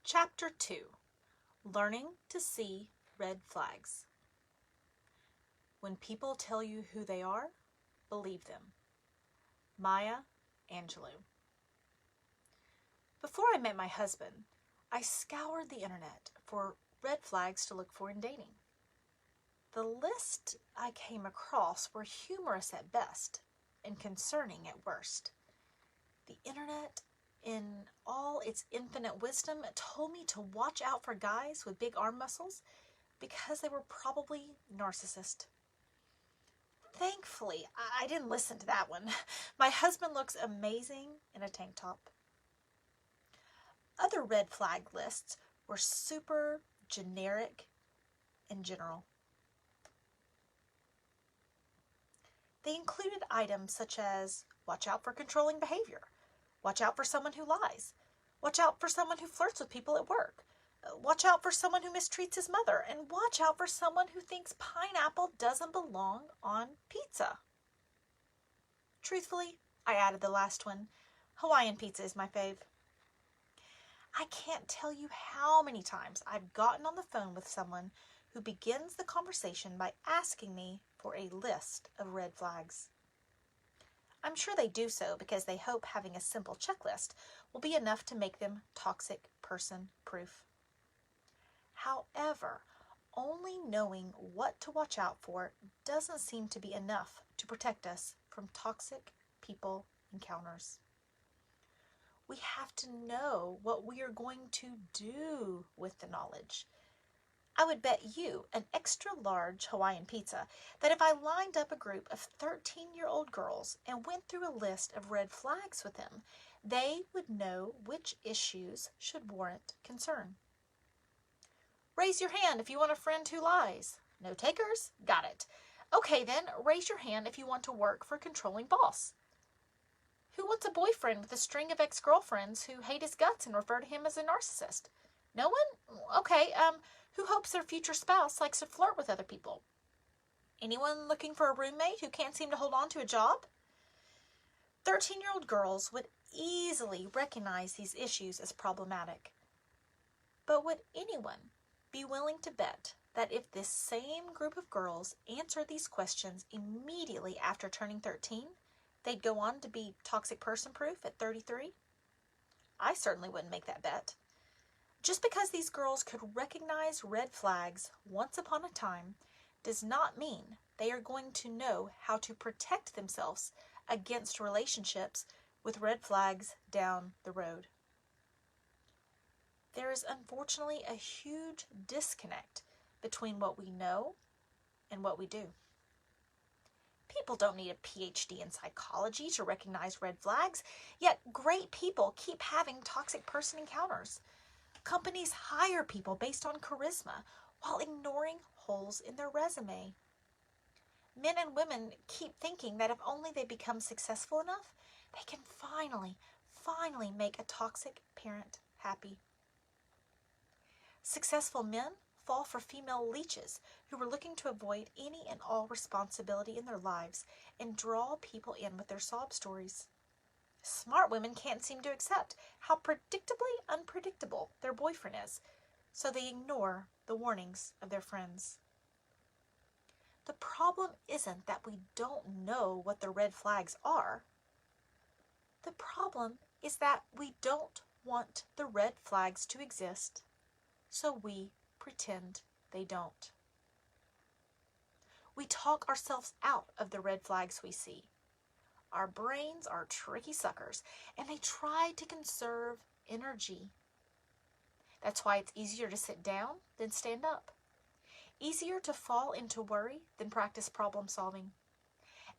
Chapter 2, Learning to See Red Flags. When people tell you who they are, believe them. Maya Angelou. Before I met my husband, I scoured the internet for red flags to look for in dating. The list I came across were humorous at best and concerning at worst. The internet, in all its infinite wisdom, told me to watch out for guys with big arm muscles because they were probably narcissists. Thankfully, I didn't listen to that one. My husband looks amazing in a tank top. Other red flag lists were super generic and general. They included items such as watch out for controlling behavior, watch out for someone who lies, watch out for someone who flirts with people at work, watch out for someone who mistreats his mother, and watch out for someone who thinks pineapple doesn't belong on pizza. Truthfully, I added the last one. Hawaiian pizza is my fave. I can't tell you how many times I've gotten on the phone with someone who begins the conversation by asking me for a list of red flags. I'm sure they do so because they hope having a simple checklist will be enough to make them toxic person proof. However, only knowing what to watch out for doesn't seem to be enough to protect us from toxic people encounters. We have to know what we are going to do with the knowledge. I would bet you an extra large Hawaiian pizza that if I lined up a group of 13-year-old girls and went through a list of red flags with them, they would know which issues should warrant concern. Raise your hand if you want a friend who lies. No takers? Got it. Okay then, raise your hand if you want to work for a controlling boss. Who wants a boyfriend with a string of ex-girlfriends who hate his guts and refer to him as a narcissist? No one? Okay, who hopes their future spouse likes to flirt with other people? Anyone looking for a roommate who can't seem to hold on to a job? 13-year-old girls would easily recognize these issues as problematic. But would anyone be willing to bet that if this same group of girls answered these questions immediately after turning 13, they'd go on to be toxic person proof at 33? I certainly wouldn't make that bet. Just because these girls could recognize red flags once upon a time does not mean they are going to know how to protect themselves against relationships with red flags down the road. There is unfortunately a huge disconnect between what we know and what we do. People don't need a PhD in psychology to recognize red flags, yet great people keep having toxic person encounters. Companies hire people based on charisma while ignoring holes in their resume. Men and women keep thinking that if only they become successful enough, they can finally make a toxic parent happy. Successful men fall for female leeches who are looking to avoid any and all responsibility in their lives and draw people in with their sob stories. Smart women can't seem to accept how predictably unpredictable their boyfriend is, so they ignore the warnings of their friends. The problem isn't that we don't know what the red flags are. The problem is that we don't want the red flags to exist, so we pretend they don't. We talk ourselves out of the red flags we see. Our brains are tricky suckers, and they try to conserve energy. That's why it's easier to sit down than stand up. Easier to fall into worry than practice problem solving.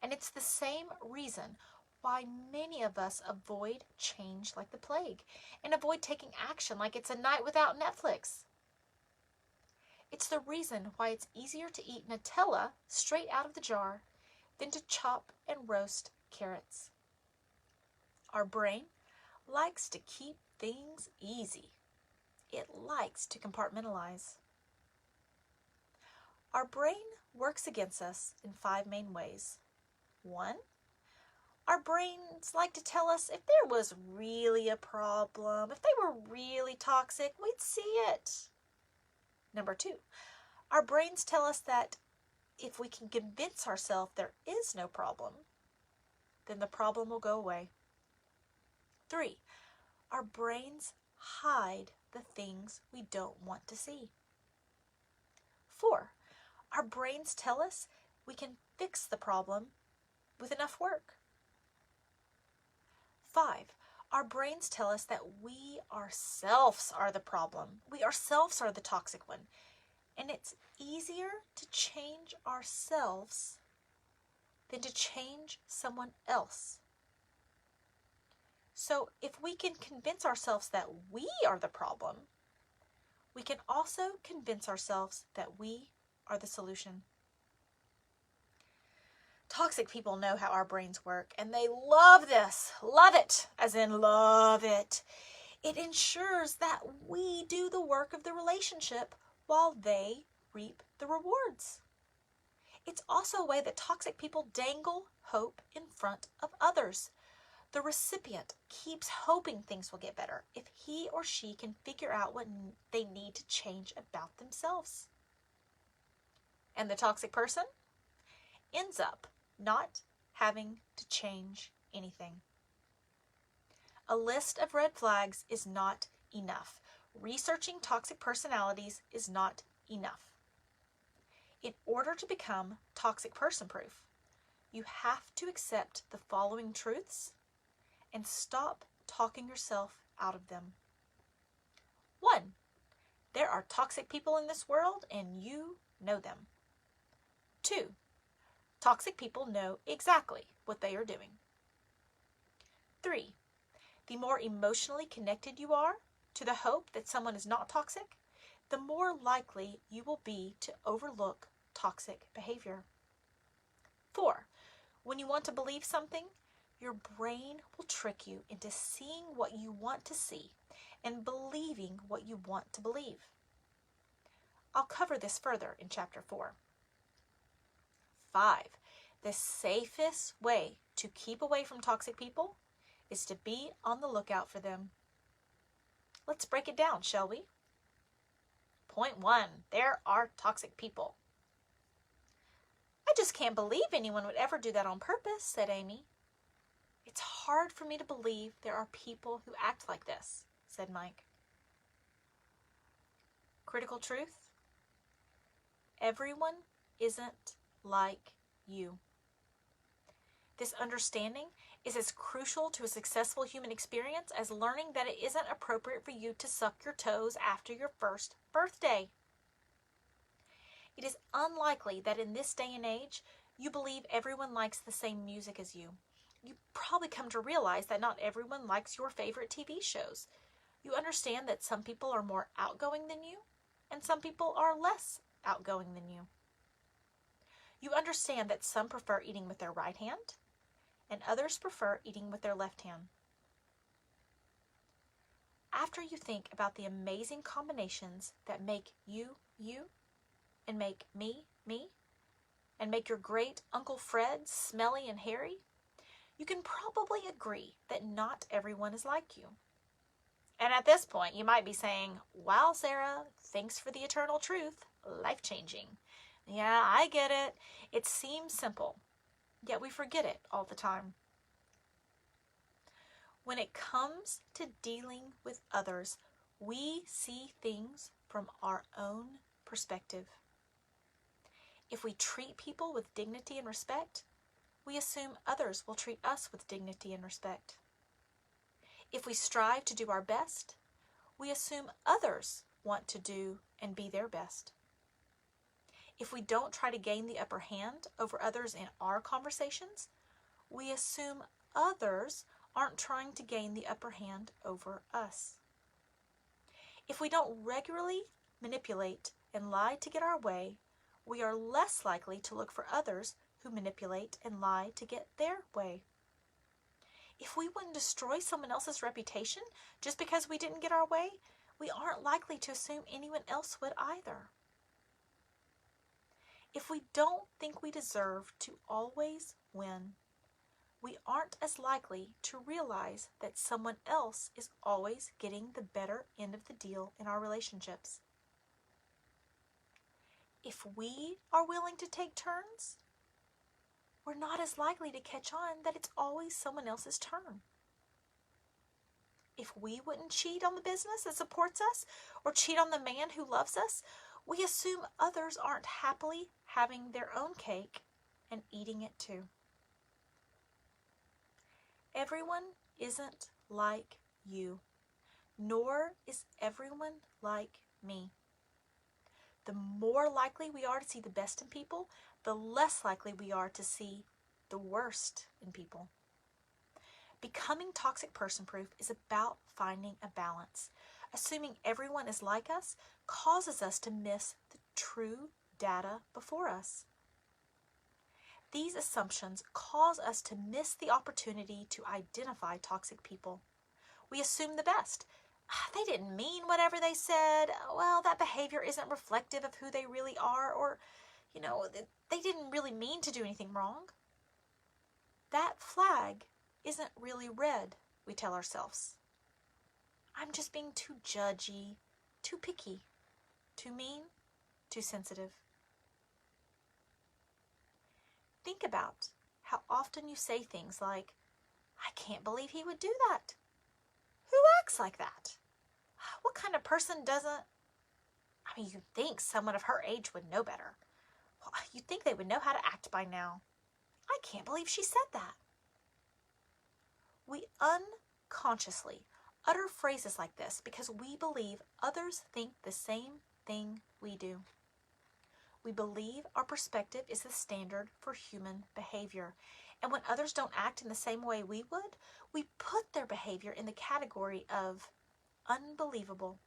And it's the same reason why many of us avoid change like the plague and avoid taking action like it's a night without Netflix. It's the reason why it's easier to eat Nutella straight out of the jar than to chop and roast carrots. Our brain likes to keep things easy. It likes to compartmentalize. Our brain works against us in 5 main ways. 1, Our brains like to tell us if there was really a problem, if they were really toxic, we'd see it. Number 2, our brains tell us that if we can convince ourselves there is no problem, then the problem will go away. 3, our brains hide the things we don't want to see. 4, our brains tell us we can fix the problem with enough work. 5, our brains tell us that we ourselves are the problem. We ourselves are the toxic one. And it's easier to change ourselves than to change someone else. So if we can convince ourselves that we are the problem, we can also convince ourselves that we are the solution. Toxic people know how our brains work, and they love this. Love it, as in love it. It ensures that we do the work of the relationship while they reap the rewards. It's also a way that toxic people dangle hope in front of others. The recipient keeps hoping things will get better if he or she can figure out what they need to change about themselves. And the toxic person ends up not having to change anything. A list of red flags is not enough. Researching toxic personalities is not enough. In order to become toxic person proof, you have to accept the following truths and stop talking yourself out of them. 1, there are toxic people in this world and you know them. 2, toxic people know exactly what they are doing. 3, the more emotionally connected you are to the hope that someone is not toxic, the more likely you will be to overlook toxic behavior. 4, when you want to believe something, your brain will trick you into seeing what you want to see and believing what you want to believe. I'll cover this further in Chapter 4. 5, the safest way to keep away from toxic people is to be on the lookout for them. Let's break it down, shall we? Point 1, there are toxic people. I just can't believe anyone would ever do that on purpose, said Amy. It's hard for me to believe there are people who act like this, said Mike. Critical truth: everyone isn't like you. This understanding is as crucial to a successful human experience as learning that it isn't appropriate for you to suck your toes after your first birthday. It is unlikely that in this day and age, you believe everyone likes the same music as you. You probably come to realize that not everyone likes your favorite TV shows. You understand that some people are more outgoing than you, and some people are less outgoing than you. You understand that some prefer eating with their right hand, and others prefer eating with their left hand. After you think about the amazing combinations that make you, you, and make me, me, and make your great Uncle Fred smelly and hairy, you can probably agree that not everyone is like you. And at this point, you might be saying, wow, Sarah, thanks for the eternal truth. Life-changing. Yeah, I get it. It seems simple, yet we forget it all the time. When it comes to dealing with others, we see things from our own perspective. If we treat people with dignity and respect, we assume others will treat us with dignity and respect. If we strive to do our best, we assume others want to do and be their best. If we don't try to gain the upper hand over others in our conversations, we assume others aren't trying to gain the upper hand over us. If we don't regularly manipulate and lie to get our way, we are less likely to look for others who manipulate and lie to get their way. If we wouldn't destroy someone else's reputation just because we didn't get our way, we aren't likely to assume anyone else would either. If we don't think we deserve to always win, we aren't as likely to realize that someone else is always getting the better end of the deal in our relationships. If we are willing to take turns, we're not as likely to catch on that it's always someone else's turn. If we wouldn't cheat on the business that supports us or cheat on the man who loves us, we assume others aren't happily having their own cake and eating it too. Everyone isn't like you, nor is everyone like me. The more likely we are to see the best in people, the less likely we are to see the worst in people. Becoming toxic person-proof is about finding a balance. Assuming everyone is like us causes us to miss the true data before us. These assumptions cause us to miss the opportunity to identify toxic people. We assume the best. They didn't mean whatever they said. Well, that behavior isn't reflective of who they really are, or, they didn't really mean to do anything wrong. That flag isn't really red, we tell ourselves. I'm just being too judgy, too picky, too mean, too sensitive. Think about how often you say things like, I can't believe he would do that. Who acts like that? What kind of person doesn't? You'd think someone of her age would know better. Well, you'd think they would know how to act by now. I can't believe she said that. We unconsciously utter phrases like this because we believe others think the same thing we do. We believe our perspective is the standard for human behavior. And when others don't act in the same way we would, we put their behavior in the category of unbelievable.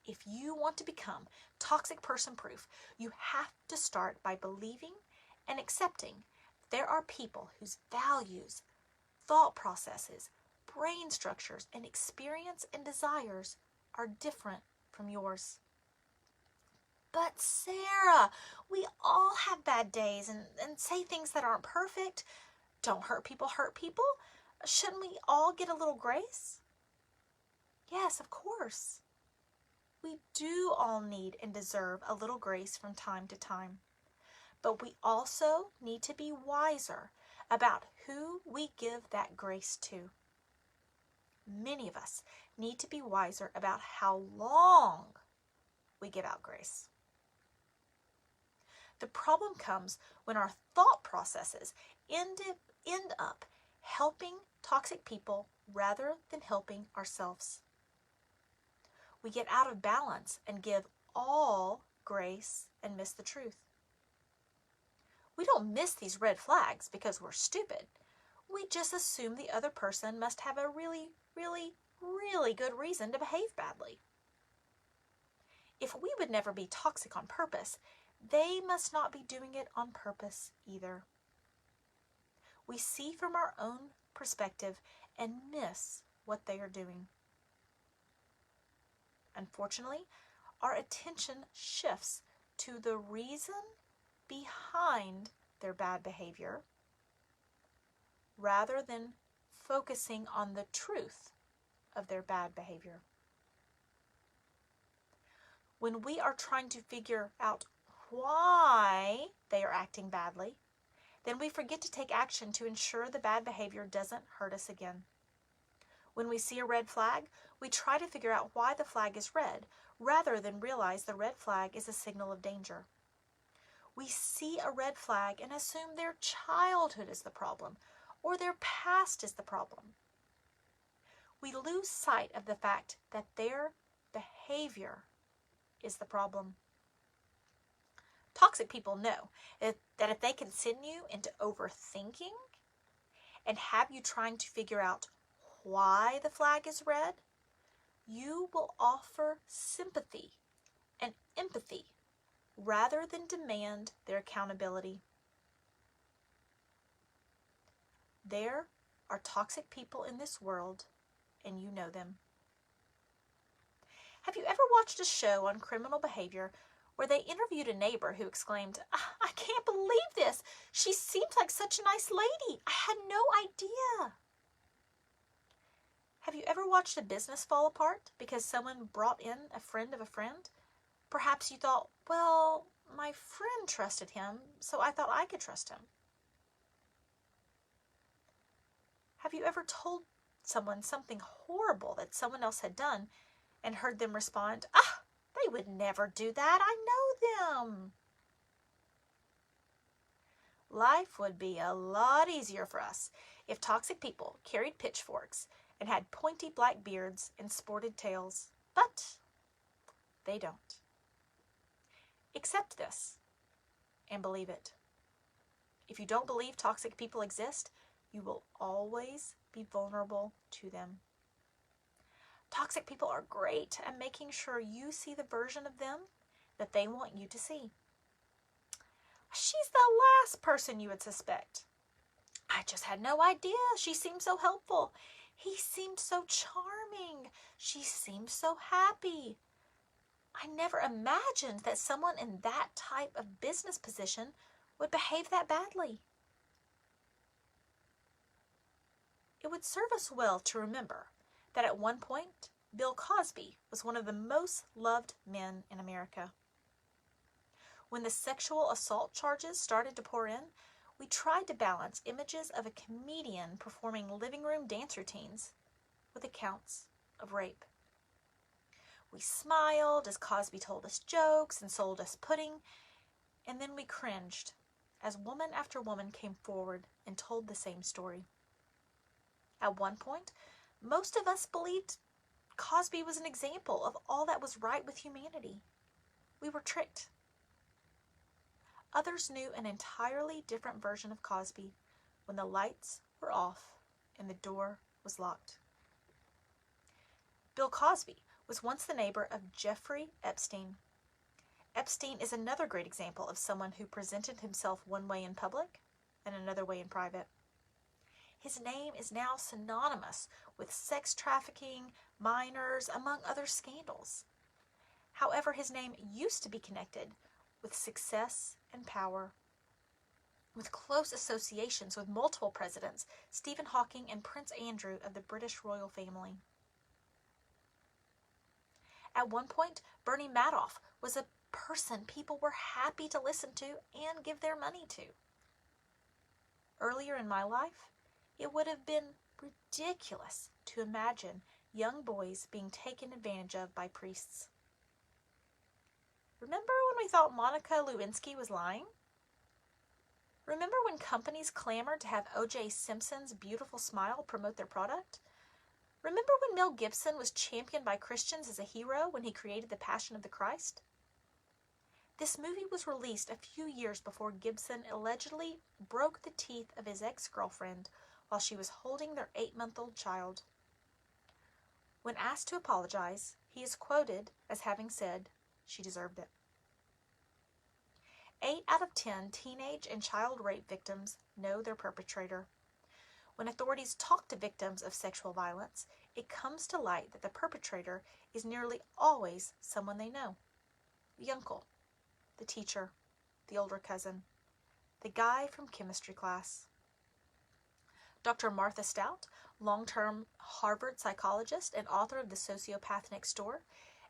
If you want to become toxic person proof, you have to start by believing and accepting there are people whose values, thought processes, brain structures, and experience and desires are different from yours. But Sarah, we all have bad days and say things that aren't perfect. Don't hurt people hurt people? Shouldn't we all get a little grace? Yes, of course. We do all need and deserve a little grace from time to time. But we also need to be wiser about who we give that grace to. Many of us need to be wiser about how long we give out grace. The problem comes when our thought processes end up helping toxic people rather than helping ourselves. We get out of balance and give all grace and miss the truth. We don't miss these red flags because we're stupid. We just assume the other person must have a really, really, really good reason to behave badly. If we would never be toxic on purpose, they must not be doing it on purpose either. We see from our own perspective and miss what they are doing. Unfortunately, our attention shifts to the reason behind their bad behavior rather than focusing on the truth of their bad behavior. When we are trying to figure out why they are acting badly, then we forget to take action to ensure the bad behavior doesn't hurt us again. When we see a red flag, we try to figure out why the flag is red, rather than realize the red flag is a signal of danger. We see a red flag and assume their childhood is the problem, or their past is the problem. We lose sight of the fact that their behavior is the problem. Toxic people know that if they can send you into overthinking and have you trying to figure out why the flag is red, you will offer sympathy and empathy rather than demand their accountability. There are toxic people in this world, and you know them. Have you ever watched a show on criminal behavior where they interviewed a neighbor who exclaimed, "I can't believe this. She seemed like such a nice lady. I had no idea." Have you ever watched a business fall apart because someone brought in a friend of a friend? Perhaps you thought, well, my friend trusted him, so I thought I could trust him. Have you ever told someone something horrible that someone else had done and heard them respond, they would never do that. I know them. Life would be a lot easier for us if toxic people carried pitchforks and had pointy black beards and sported tails, but they don't. Accept this and believe it. If you don't believe toxic people exist, you will always be vulnerable to them. Toxic people are great at making sure you see the version of them that they want you to see. She's the last person you would suspect. I just had no idea. She seemed so helpful. He seemed so charming. She seemed so happy. I never imagined that someone in that type of business position would behave that badly. It would serve us well to remember that at one point, Bill Cosby was one of the most loved men in America. When the sexual assault charges started to pour in, we tried to balance images of a comedian performing living room dance routines with accounts of rape. We smiled as Cosby told us jokes and sold us pudding, and then we cringed as woman after woman came forward and told the same story. At one point, most of us believed Cosby was an example of all that was right with humanity. We were tricked. Others knew an entirely different version of Cosby when the lights were off and the door was locked. Bill Cosby was once the neighbor of Jeffrey Epstein. Epstein is another great example of someone who presented himself one way in public and another way in private. His name is now synonymous with sex trafficking, minors, among other scandals. However, his name used to be connected with success and power, with close associations with multiple presidents, Stephen Hawking and Prince Andrew of the British royal family. At one point, Bernie Madoff was a person people were happy to listen to and give their money to. Earlier in my life, it would have been ridiculous to imagine young boys being taken advantage of by priests. Remember when we thought Monica Lewinsky was lying? Remember when companies clamored to have O.J. Simpson's beautiful smile promote their product? Remember when Mel Gibson was championed by Christians as a hero when he created The Passion of the Christ? This movie was released a few years before Gibson allegedly broke the teeth of his ex-girlfriend while she was holding their 8-month-old child. When asked to apologize, he is quoted as having said, "She deserved it." 8 out of 10 teenage and child rape victims know their perpetrator. When authorities talk to victims of sexual violence, it comes to light that the perpetrator is nearly always someone they know. The uncle, the teacher, the older cousin, the guy from chemistry class. Dr. Martha Stout, long-term Harvard psychologist and author of The Sociopath Next Door,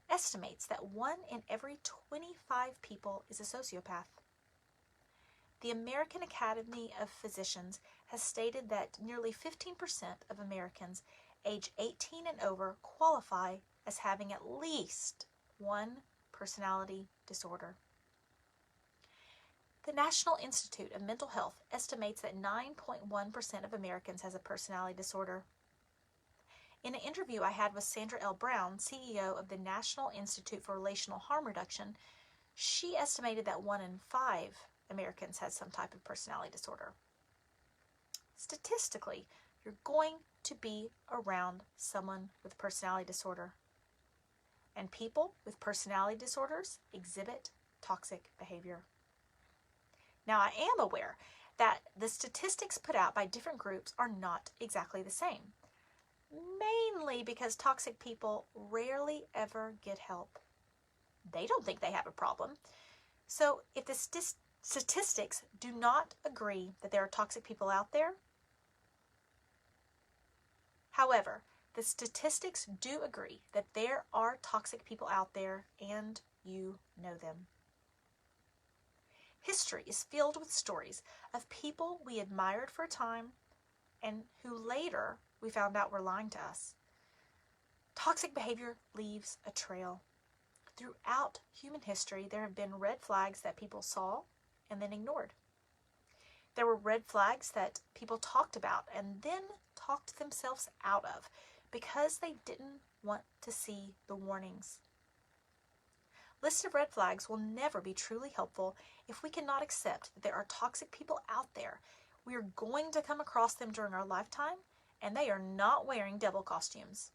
estimates that 1 in every 25 people is a sociopath. The American Academy of Physicians has stated that nearly 15% of Americans age 18 and over qualify as having at least one personality disorder. The National Institute of Mental Health estimates that 9.1% of Americans has a personality disorder. In an interview I had with Sandra L. Brown, CEO of the National Institute for Relational Harm Reduction, she estimated that 1 in 5 Americans has some type of personality disorder. Statistically, you're going to be around someone with personality disorder. And people with personality disorders exhibit toxic behavior. Now, I am aware that the statistics put out by different groups are not exactly the same, mainly because toxic people rarely ever get help. They don't think they have a problem. So if the statistics do not agree that there are toxic people out there, however, the statistics do agree that there are toxic people out there and you know them. History is filled with stories of people we admired for a time and who later we found out were lying to us. Toxic behavior leaves a trail. Throughout human history, there have been red flags that people saw and then ignored. There were red flags that people talked about and then talked themselves out of because they didn't want to see the warnings. Lists of red flags will never be truly helpful if we cannot accept that there are toxic people out there. We are going to come across them during our lifetime, and they are not wearing devil costumes.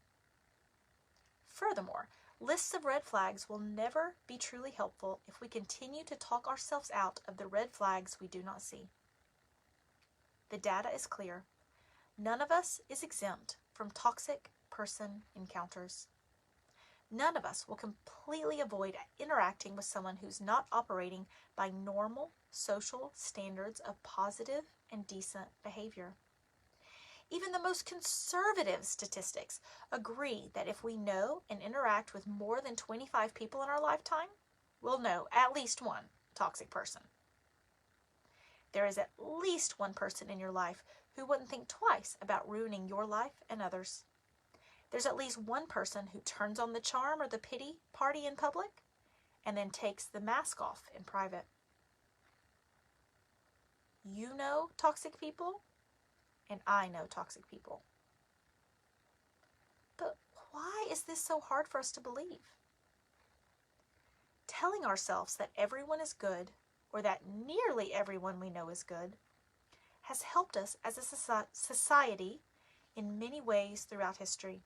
Furthermore, lists of red flags will never be truly helpful if we continue to talk ourselves out of the red flags we do not see. The data is clear. None of us is exempt from toxic person encounters. None of us will completely avoid interacting with someone who's not operating by normal social standards of positive and decent behavior. Even the most conservative statistics agree that if we know and interact with more than 25 people in our lifetime, we'll know at least one toxic person. There is at least one person in your life who wouldn't think twice about ruining your life and others. There's at least one person who turns on the charm or the pity party in public and then takes the mask off in private. You know toxic people, and I know toxic people. But why is this so hard for us to believe? Telling ourselves that everyone is good, or that nearly everyone we know is good, has helped us as a society in many ways throughout history.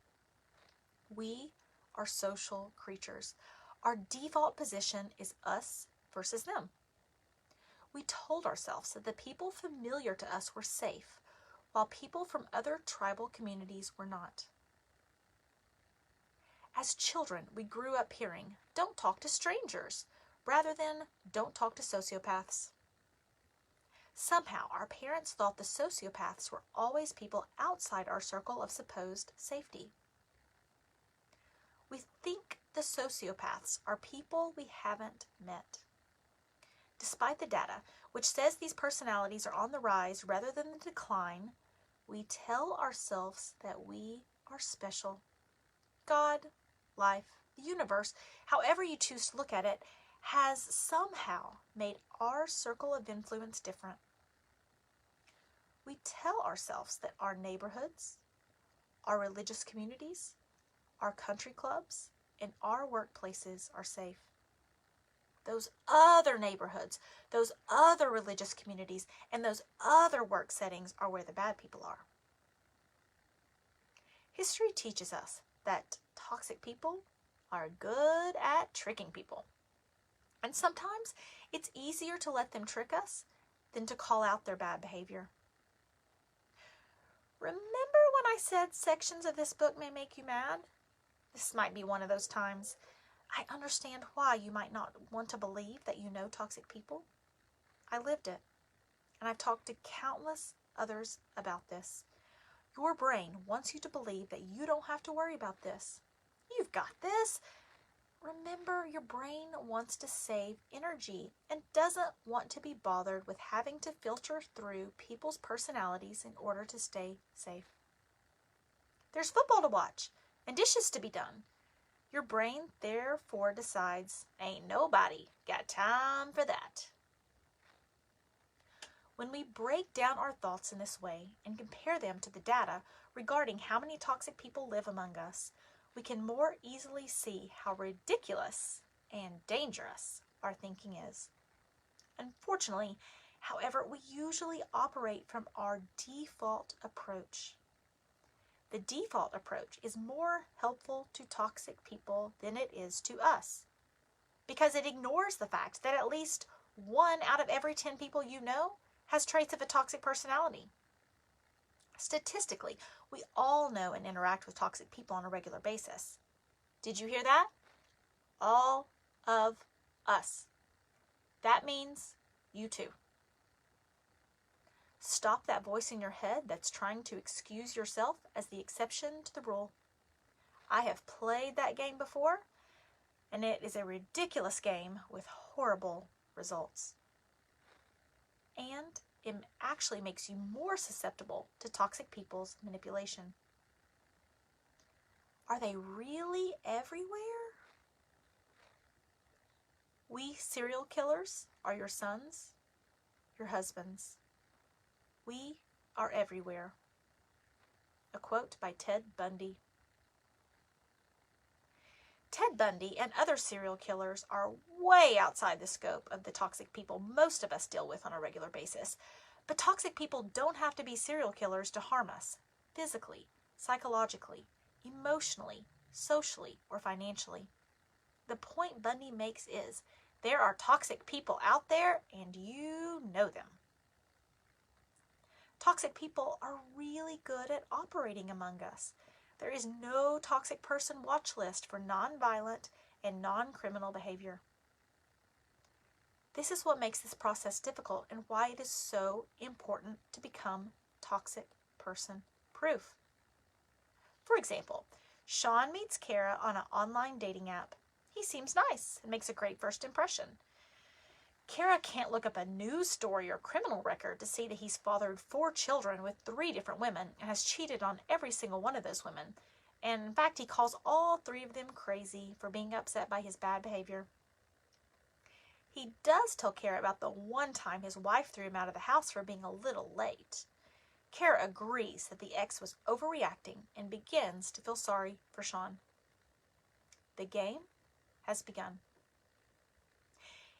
We are social creatures. Our default position is us versus them. We told ourselves that the people familiar to us were safe, while people from other tribal communities were not. As children, we grew up hearing, "Don't talk to strangers," rather than "Don't talk to sociopaths." Somehow, our parents thought the sociopaths were always people outside our circle of supposed safety. We think the sociopaths are people we haven't met. Despite the data, which says these personalities are on the rise rather than the decline, we tell ourselves that we are special. God, life, the universe, however you choose to look at it, has somehow made our circle of influence different. We tell ourselves that our neighborhoods, our religious communities, our country clubs, and our workplaces are safe. Those other neighborhoods, those other religious communities, and those other work settings are where the bad people are. History teaches us that toxic people are good at tricking people. And sometimes it's easier to let them trick us than to call out their bad behavior. Remember when I said sections of this book may make you mad? This might be one of those times. I understand why you might not want to believe that you know toxic people. I lived it, and I've talked to countless others about this. Your brain wants you to believe that you don't have to worry about this. You've got this. Remember, your brain wants to save energy and doesn't want to be bothered with having to filter through people's personalities in order to stay safe. There's football to watch and dishes to be done. Your brain therefore decides, ain't nobody got time for that. When we break down our thoughts in this way and compare them to the data regarding how many toxic people live among us, we can more easily see how ridiculous and dangerous our thinking is. Unfortunately, however, we usually operate from our default approach. The default approach is more helpful to toxic people than it is to us, because it ignores the fact that at least 1 out of every 10 people you know has traits of a toxic personality. Statistically, we all know and interact with toxic people on a regular basis. Did you hear that? All of us. That means you too. Stop that voice in your head that's trying to excuse yourself as the exception to the rule. I have played that game before, and it is a ridiculous game with horrible results. And it actually makes you more susceptible to toxic people's manipulation. Are they really everywhere? We serial killers are your sons, your husbands. We are everywhere. A quote by Ted Bundy. Ted Bundy and other serial killers are way outside the scope of the toxic people most of us deal with on a regular basis. But toxic people don't have to be serial killers to harm us, physically, psychologically, emotionally, socially, or financially. The point Bundy makes is, there are toxic people out there and you know them. Toxic people are really good at operating among us. There is no toxic person watch list for non-violent and non-criminal behavior. This is what makes this process difficult and why it is so important to become toxic person proof. For example, Sean meets Kara on an online dating app. He seems nice and makes a great first impression. Kara can't look up a news story or criminal record to see that he's fathered 4 children with 3 different women and has cheated on every single one of those women. And in fact, he calls all 3 of them crazy for being upset by his bad behavior. He does tell Kara about the one time his wife threw him out of the house for being a little late. Kara agrees that the ex was overreacting and begins to feel sorry for Sean. The game has begun.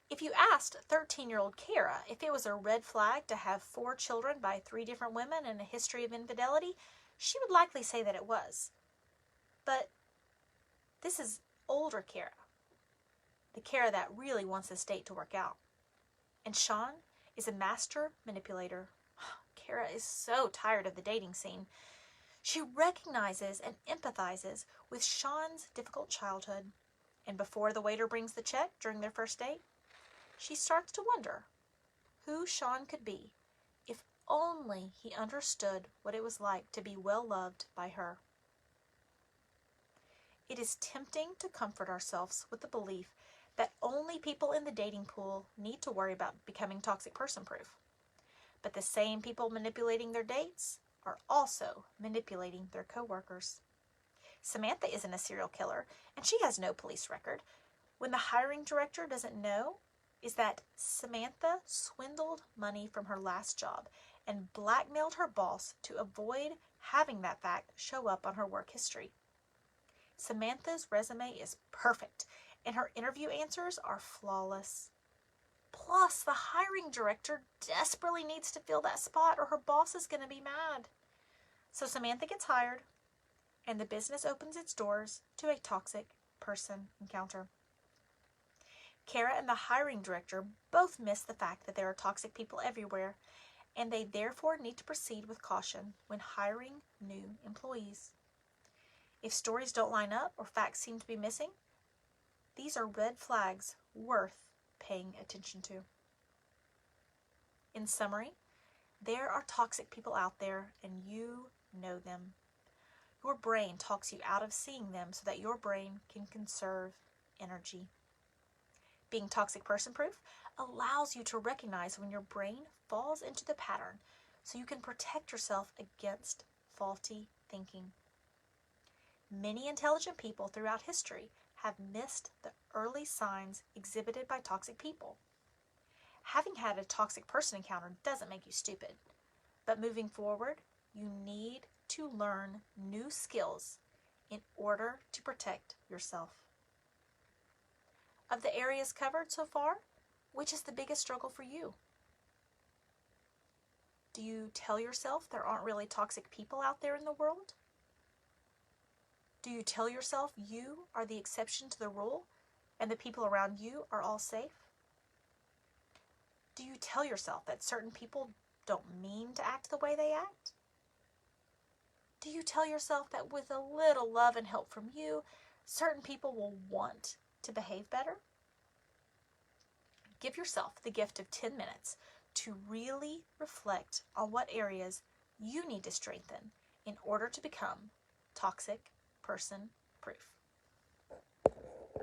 If you asked 13-year-old Kara if it was a red flag to have 4 children by 3 different women and a history of infidelity, she would likely say that it was. But this is older Kara, the Kara that really wants this date to work out. And Sean is a master manipulator. Kara is so tired of the dating scene. She recognizes and empathizes with Sean's difficult childhood. And before the waiter brings the check during their first date, she starts to wonder who Sean could be if only he understood what it was like to be well loved by her. It is tempting to comfort ourselves with the belief that only people in the dating pool need to worry about becoming toxic person proof. But the same people manipulating their dates are also manipulating their coworkers. Samantha isn't a serial killer, and she has no police record. When the hiring director doesn't know, is that Samantha swindled money from her last job and blackmailed her boss to avoid having that fact show up on her work history. Samantha's resume is perfect, and her interview answers are flawless. Plus, the hiring director desperately needs to fill that spot or her boss is going to be mad. So Samantha gets hired, and the business opens its doors to a toxic person encounter. Kara and the hiring director both miss the fact that there are toxic people everywhere, and they therefore need to proceed with caution when hiring new employees. If stories don't line up or facts seem to be missing, these are red flags worth paying attention to. In summary, there are toxic people out there and you know them. Your brain talks you out of seeing them so that your brain can conserve energy. Being toxic person proof allows you to recognize when your brain falls into the pattern so you can protect yourself against faulty thinking. Many intelligent people throughout history have missed the early signs exhibited by toxic people. Having had a toxic person encounter doesn't make you stupid, but moving forward, you need to learn new skills in order to protect yourself. Of the areas covered so far, which is the biggest struggle for you? Do you tell yourself there aren't really toxic people out there in the world? Do you tell yourself you are the exception to the rule and the people around you are all safe? Do you tell yourself that certain people don't mean to act the way they act? Do you tell yourself that with a little love and help from you, certain people will want to behave better? Give yourself the gift of 10 minutes to really reflect on what areas you need to strengthen in order to become toxic person proof.